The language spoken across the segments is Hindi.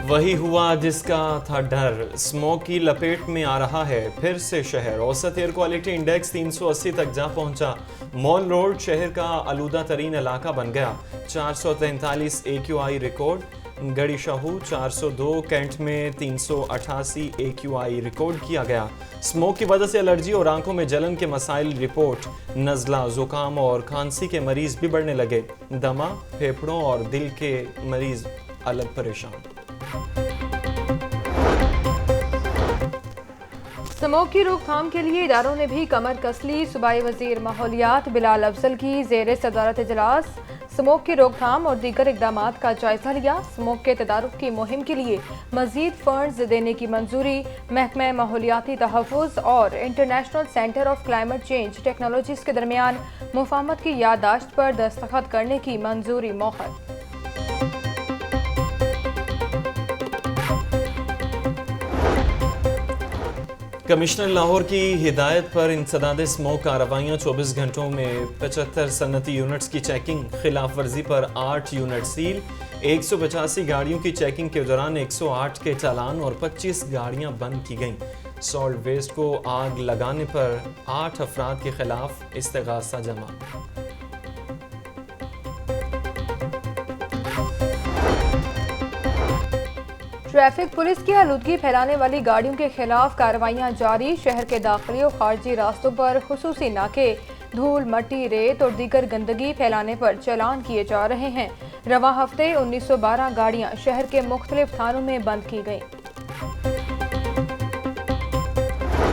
वही हुआ जिसका था डर, स्मोक की लपेट में आ रहा है फिर से शहर। औसत एयर क्वालिटी इंडेक्स 380 तक जा पहुंचा। मॉल रोड शहर का आलूदा तरीन इलाका बन गया। 443 AQI रिकॉर्ड। गड़ी शाहू 402, कैंट में 388 AQI रिकॉर्ड किया गया। स्मोक की वजह से एलर्जी और आंखों में जलन के मसाइल रिपोर्ट। नज़ला, जुकाम और खांसी के मरीज भी बढ़ने लगे। दमा, फेफड़ों और दिल के मरीज अलग परेशान। स्मोक की रोकथाम के लिए इदारों ने भी कमर कस ली। सूबाई वजीर माहौलियात बिलाल अफजल की ज़ेर सदारत इजलास स्मोक की रोकथाम और दीगर इकदामात का जायजा लिया। स्मोक के तदारुक की मुहिम के लिए मजीद फंड्स देने की मंजूरी। महकमा माहौलियाती तहफ़्फ़ुज़ और international centre of climate change technologies के दरमियान मुफाहमत की याददाश्त पर दस्तखत करने की मंजूरी मौखर। कमिश्नर लाहौर की हिदायत पर इंसदाद स्मोक कार्रवाइयाँ 24 घंटों में 75 सनती यूनिट्स की चेकिंग। खिलाफ वर्जी पर 8 यूनिट सील। 185 गाड़ियों की चेकिंग के दौरान 108 के चालान और 25 गाड़ियाँ बंद की गईं। सॉल्ट वेस्ट को आग लगाने पर 8 अफराद के खिलाफ इस्तिगासा जमा। ट्रैफिक पुलिस की आलूदगी फैलाने वाली गाड़ियों के खिलाफ कार्रवाइयां जारी। शहर के दाखिली और खारजी रास्तों पर खुसूसी नाके। धूल, मट्टी, रेत और दीगर गंदगी फैलाने पर चालान किए जा रहे हैं। रवा हफ्ते 1912 गाड़ियां शहर के मुख्तलिफ थानों में बंद की गईं।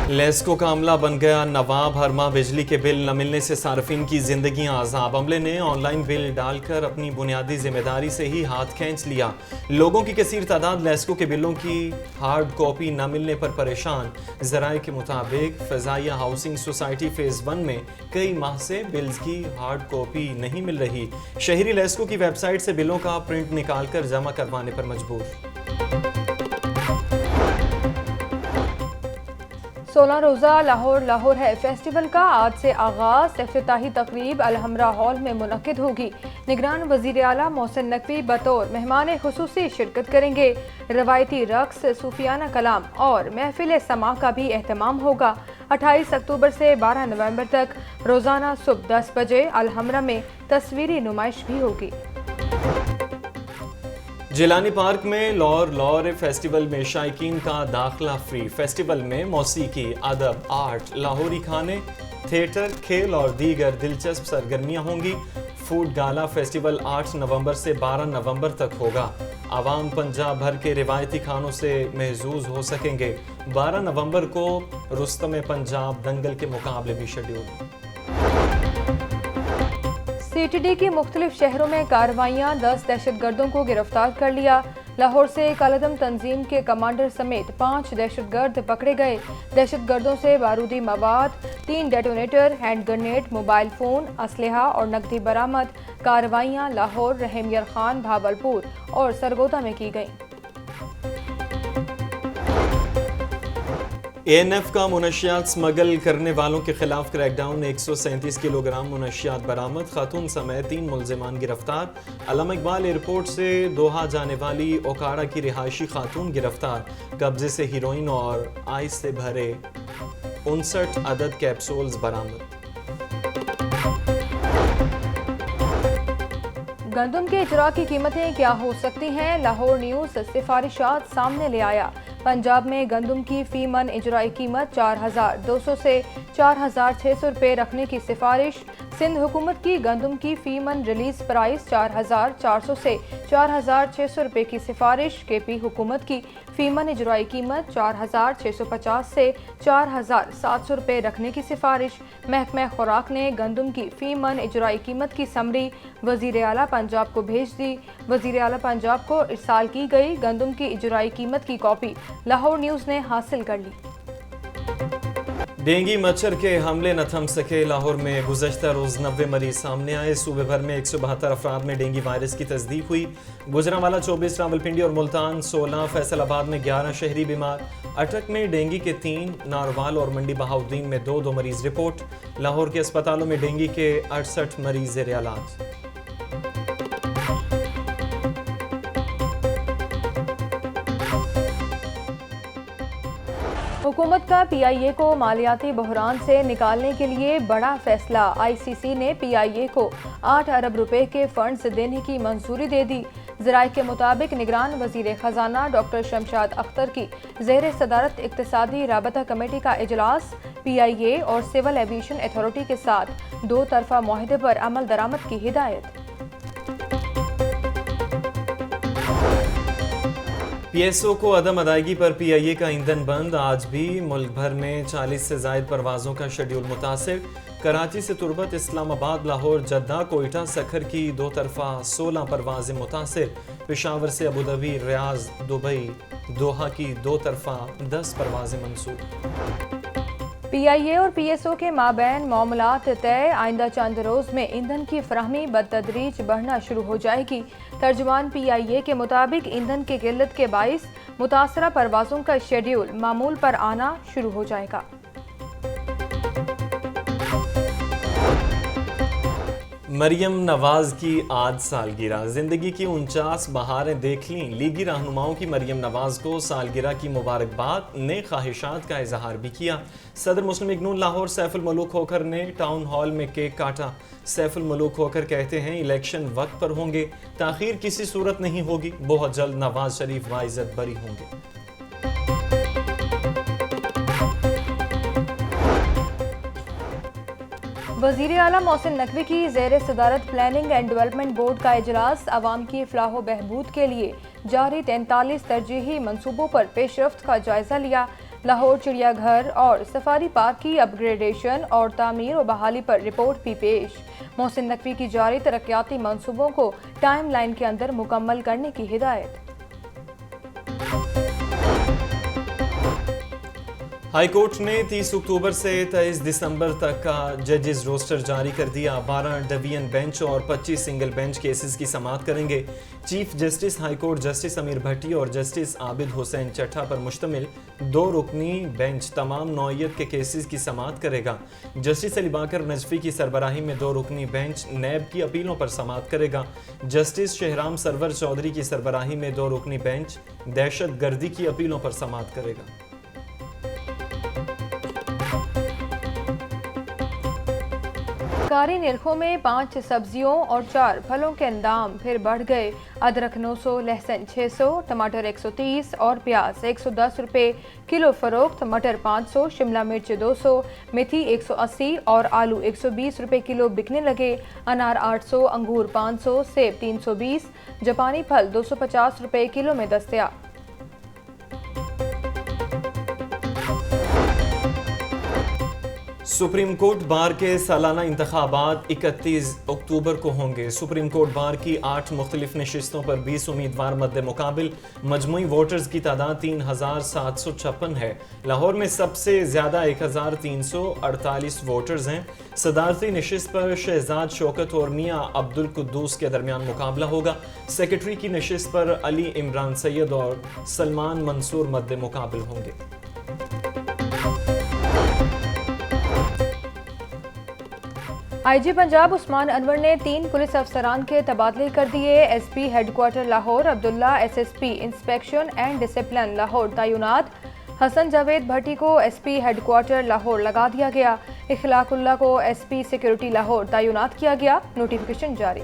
लेस्को का अमला बन गया नवाब। हर माह बिजली के बिल न मिलने से सार्फिन की जिंदगी आज़ाब। अमले ने ऑनलाइन बिल डालकर अपनी बुनियादी जिम्मेदारी से ही हाथ खींच लिया। लोगों की कसीर तादाद लेस्को के बिलों की हार्ड कॉपी न मिलने पर परेशान। ज़राए के मुताबिक फ़ज़ाइया हाउसिंग सोसाइटी फ़ेज़ 1 में कई माह से बिल्स की हार्ड कॉपी नहीं मिल रही। शहरी लेस्को की वेबसाइट से बिलों का प्रिंट निकाल कर जमा करवाने पर मजबूर। 16 रोज़ा लाहौर है फेस्टिवल का आज से आगाज। इफ्तिताही तकरीब अलहमरा हॉल में मुनक्किद होगी। निगरान वज़ीर आला मोहसिन नकवी बतौर मेहमान खुसूसी शिरकत करेंगे। रवायती रक्स, सूफियाना कलाम और महफिल समा का भी एहतमाम होगा। 28 अक्टूबर से 12 नवंबर तक रोज़ाना सुबह 10 बजे अलहमरा में तस्वीरी नुमाइश भी होगी। जिलानी पार्क में लॉर फेस्टिवल में शायकीन का दाखिला फ्री। फेस्टिवल में मौसीकी, अदब, आर्ट, लाहौरी खाने, थिएटर, खेल और दीगर दिलचस्प सरगर्मियां होंगी। फूड गाला फेस्टिवल 8 नवंबर से 12 नवंबर तक होगा। आवाम पंजाब भर के रिवायती खानों से महजूज हो सकेंगे। 12 नवंबर को रुस्तम पंजाब दंगल के मुकाबले भी शेड्यूल। CTD की मुख्तलिफ शहरों में कार्रवाइयाँ। 10 दहशतगर्दों को गिरफ्तार कर लिया। लाहौर से कालदम तंजीम के कमांडर समेत 5 दहशतगर्द पकड़े गए। दहशतगर्दों से बारूदी मवाद, 3 detonator, hand grenade, mobile phone, असलहा और नकदी बरामद। कार्रवाइयाँ लाहौर, रहमियर खान, भावलपुर और सरगोदा में की गईं। ANF का मुनशियात स्मगल करने वालों के खिलाफ क्रैकडाउन। 137 किलोग्राम मुनशियात बरामद। खातून समेत 3 मुलजिमान गिरफ्तार। अल्लामा इकबाल एयरपोर्ट से दोहा जाने वाली ओकाड़ा की रिहायशी खातून गिरफ्तार। कब्जे से हीरोइन और आइस से भरे 59 अदद कैप्सूल्स बरामद। गंदम के इजरा की कीमतें क्या हो सकती हैं? लाहौर न्यूज़ सिफारिशात सामने ले आया। पंजाब में गंदम की फी मन इजराई कीमत 4200 से 4600 रुपये रखने की सिफारिश। सिंध हुकूमत की गंदम की फी मन रिलीज प्राइस 4400 से 4600 रुपये की सिफारिश। KP हुकूमत की फी मन इजराई कीमत 4650 से 4700 रुपये रखने की सिफारिश। महकमा खुराक ने गंदम की फी मन इजराई कीमत की समरी वज़ीर आला पंजाब को भेज दी। वज़ीर आला पंजाब को इरसाल की गई गंदम की इजराई कीमत की कॉपी लाहौर न्यूज़ ने हासिल कर ली। डेंगू मच्छर के हमले न थम सके। लाहौर में गुज़श्ता रोज़ 90 मरीज सामने आए। सूबे भर में 172 अफराद में डेंगू वायरस की तस्दीक हुई। गुजरांवाला 24, रावलपिंडी और मुल्तान 16, फैसलाबाद में 11 शहरी बीमार। अटक में डेंगू के 3, नारवाल और मंडी बहाउद्दीन में 2 मरीज रिपोर्ट। लाहौर के अस्पतालों में डेंगू के 68 मरीज ज़ेर इलाज। हुकूमत का PIA को मालियाती बहरान से निकालने के लिए बड़ा फैसला। ICC ने PIA को 8 अरब रुपए के फंड्स देने की मंजूरी दे दी। ज़राए के मुताबिक निगरान वज़ीर ख़जाना डॉक्टर शमशाद अख्तर की ज़ेर सदारत इक़्तिसादी राबता कमेटी का इजलास PIA और सिविल एविएशन अथॉरिटी के साथ 2 तरफ़ा मुआहदे पर अमल दरामद की हिदायत। PSO को अदम अदायगी पर PIA का ईंधन बंद। आज भी मुल्क भर में 40 से ज़ायद परवाज़ों का शेड्यूल मुतासिर। कराची से तुरबत, इस्लामाबाद, लाहौर, जद्दा, कोयटा, सखर की 2 तरफ़ा 16 परवाज़ें मुतासिर। पेशावर से अबूधाबी, रियाज, दुबई, दोहा की 2 तरफ़ा 10 परवाज़ें मंसूब। PIA और PSO के माबैन मामलात तय। आइंदा चंद रोज़ में ईंधन की फराहमी बतदरीज बढ़ना शुरू हो जाएगी। तर्जुमान PIA के मुताबिक ईंधन की किल्लत के बाइस मुतासरा परवाज़ों का शेड्यूल मामूल पर आना शुरू हो जाएगा। मरियम नवाज की आज सालगिरह। जिंदगी की 49 बहारें देख लीं। लीगी रहनुमाओं की मरियम नवाज को सालगिरह की मुबारकबाद, ने ख्वाहिशात का इजहार भी किया। सदर मुस्लिम लीग नून लाहौर सैफुल मलूक होकर ने टाउन हॉल में केक काटा। सैफुल मलूक होकर कहते हैं इलेक्शन वक्त पर होंगे, ताखीर किसी सूरत नहीं होगी, बहुत जल्द नवाज शरीफ वाइज़त बरी होंगे। वज़ीर आला मोहसिन नकवी की ज़ेर सदारत प्लानिंग एंड डेवलपमेंट बोर्ड का इजलास अवाम की फलाह बहबूद के लिए जारी 43 तरजीही मनसूबों पर पेशरफ्त का जायजा लिया। लाहौर चिड़ियाघर और सफारी पार्क की अपग्रेडेशन और तामीर और बहाली पर रिपोर्ट भी पेश। मोहसिन नकवी की जारी तरक्याती मनसूबों को टाइम लाइन के अंदर मुकम्मल करने की हिदायत। हाई कोर्ट ने 30 अक्टूबर से 23 दिसंबर तक का जजेस रोस्टर जारी कर दिया। 12 डिवीजन बेंच और 25 सिंगल बेंच केसेस की समाअत करेंगे। Chief justice high court justice अमीर भट्टी और जस्टिस आबिद हुसैन चट्टा पर मुश्तमिल 2 रुकनी बेंच तमाम नौइयत के केसेस की समाअत करेगा। जस्टिस अली बाकर नजफी की सरबराही में 2 रुकनी बेंच नैब की अपीलों पर समाअत करेगा। जस्टिस शहराम सरवर चौधरी की सरबराही में 2 रुकनी बेंच दहशत गर्दी की अपीलों पर समाअत करेगा। सरकारी निरखों में 5 सब्जियों और 4 फलों के दाम फिर बढ़ गए। अदरक 900, लहसुन 600, टमाटर 130 और प्याज 110 रुपए किलो फरोख्त। मटर 500, शिमला मिर्च 200, मेथी 180 और आलू 120 रुपए किलो बिकने लगे। अनार 800, अंगूर 500, सेब 320, जापानी फल 250 रुपए किलो में दस्तयाब। सुप्रीम कोर्ट बार के सालाना इंतखाबात 31 अक्टूबर को होंगे। सुप्रीम कोर्ट बार की 8 मुख्तलिफ नशिस्तों पर 20 उम्मीदवार मद्दे मुकाबिल। मजमूई वोटर्स की तादाद 3756 है। लाहौर में सबसे ज़्यादा 1348 वोटर्स हैं। सदारती नशिस्त पर शहजाद शौकत और मियाँ अब्दुल कुद्दूस के दरमियान मुकाबला होगा। सेक्रेटरी की नशिस्त पर अली इमरान सैयद और सलमान मंसूर मद्दे मुकाबिल होंगे। IG पंजाब उस्मान अनवर ने 3 पुलिस अफसरान के तबादले कर दिए। SP headquarter Lahore Abdullah SSP inspection and discipline Lahore तैनात। हसन जावेद भट्टी को SP हेडक्वार्टर लाहौर लगा दिया गया। इखलाकुल्ला को SP सिक्योरिटी लाहौर तैनात किया गया। नोटिफिकेशन जारी।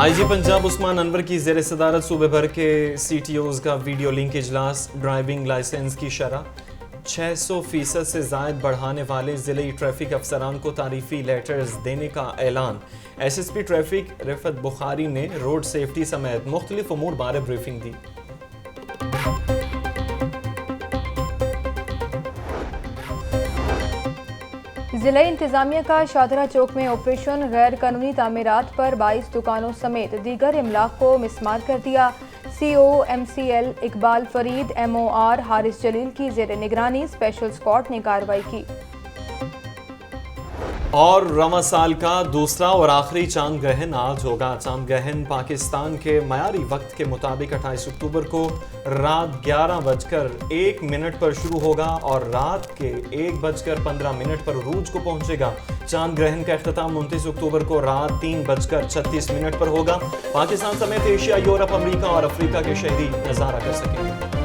IG पंजाब उस्मान अनवर की ज़ेर सदारत सूबे भर के CTOs का वीडियो लिंक इजलास। ड्राइविंग लाइसेंस की शरह 600% से ज़ायद बढ़ाने वाले ज़िले ट्रैफिक अफसरान को तारीफ़ी लेटर्स देने का ऐलान। SSP ट्रैफिक रिफत बुखारी ने रोड सेफ्टी समेत मुख्तलिफ उमूर बारे ब्रीफिंग दी। ज़िला इंतज़ामिया का शादरा चौक में ऑपरेशन गैर कानूनी तामीरात पर 22 दुकानों समेत दीगर इमलाक को मिसमार कर दिया। CO MCL Iqbal Farid MOR Haris जलील की ज़ेर निगरानी स्पेशल स्क्वाड ने कार्रवाई की। और रवां साल का दूसरा और आखिरी चांद ग्रहण आज होगा। चांद ग्रहण पाकिस्तान के मयारी वक्त के मुताबिक 28 अक्टूबर को रात 11:01 पर शुरू होगा और रात के 1:15 पर रूज को पहुंचेगा। चांद ग्रहण का इख्तिताम 29 अक्टूबर को रात 3:36 पर होगा। पाकिस्तान समेत एशिया, यूरोप, अमेरिका और अफ्रीका के शहरी नजारा कर सकेंगे।